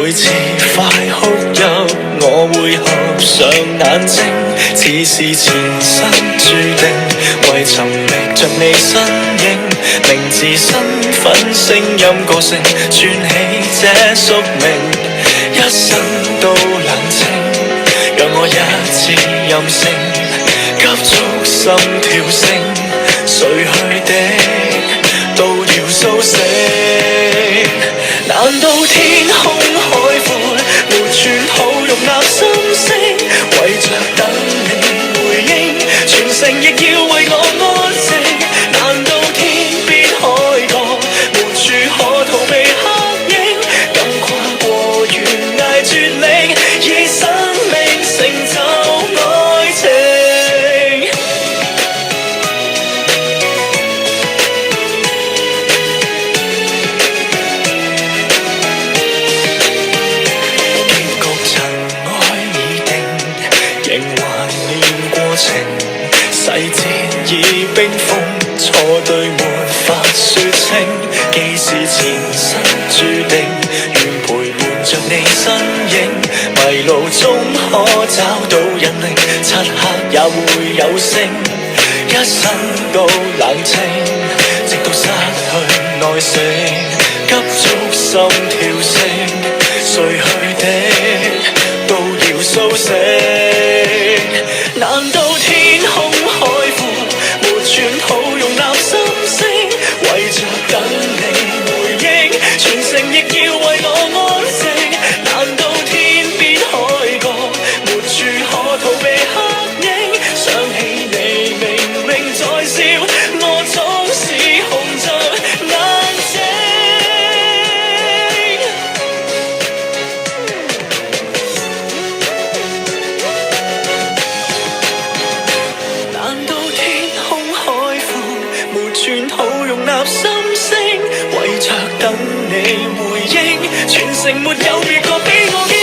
每次快哭泣，我會合上眼睛，似是前生注定，為尋覓着你身影，名字、身份、聲音、個性，串起這宿命，一生都冷清，讓我一次任性，急速心跳聲，睡去的都要甦醒。難道天空海闊，沒寸土容納心聲，為着等你回應，全城亦要為我安靜。難道天邊海角，沒處可逃避黑影，敢跨過懸崖絕嶺，以生命成就愛情。細節已冰封，錯對沒法說清，既是前生注定，願陪伴着你身影，迷路中可找到引領，漆黑也會有聲，一生都冷清，直到失去耐性，急速心跳聲，睡去的都要甦醒。難道天空海闊，沒寸土容納心聲，為着等你回應，全城亦要為我安靜。難道天邊海角，沒處可逃避黑影，想起你明明在笑，我總是紅着眼睛。難道天空海闊，沒寸土容納心聲，為着等你回應，全城沒有別個比我。